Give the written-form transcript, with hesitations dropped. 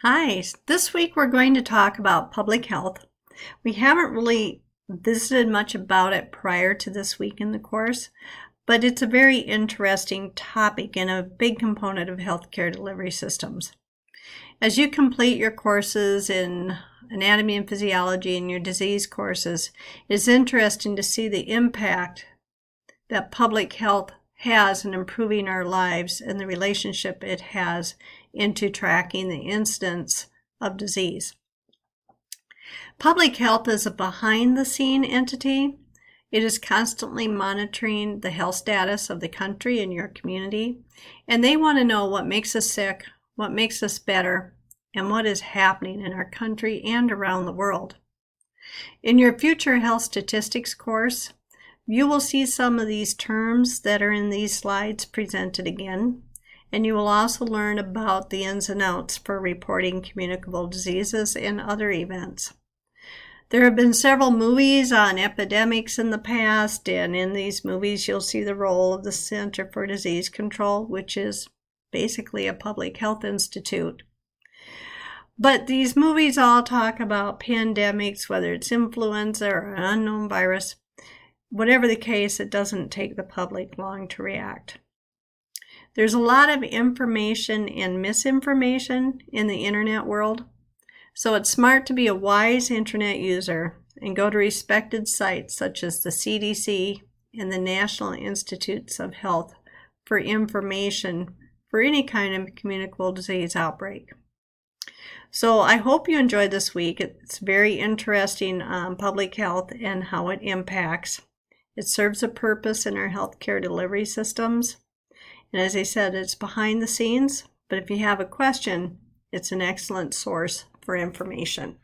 Hi, this week we're going to talk about public health. We haven't really visited much about it prior to this week in the course, but it's a very interesting topic and a big component of healthcare delivery systems. As you complete your courses in anatomy and physiology and your disease courses, it's interesting to see the impact that public health has in improving our lives and the relationship it has into tracking the incidence of disease. Public health is a behind-the-scene entity. It is constantly monitoring the health status of the country and your community, and they want to know what makes us sick, what makes us better, and what is happening in our country and around the world. In your future health statistics course, you will see some of these terms that are in these slides presented again, and you will also learn about the ins and outs for reporting communicable diseases and other events. There have been several movies on epidemics in the past, and in these movies you'll see the role of the Center for Disease Control, which is basically a public health institute. But these movies all talk about pandemics, whether it's influenza or an unknown virus. Whatever the case, it doesn't take the public long to react. There's a lot of information and misinformation in the internet world, so it's smart to be a wise internet user and go to respected sites such as the CDC and the National Institutes of Health for information for any kind of communicable disease outbreak. So I hope you enjoyed this week. It's very interesting on public health and how it impacts. It serves a purpose in our healthcare delivery systems. And as I said, it's behind the scenes, but if you have a question, it's an excellent source for information.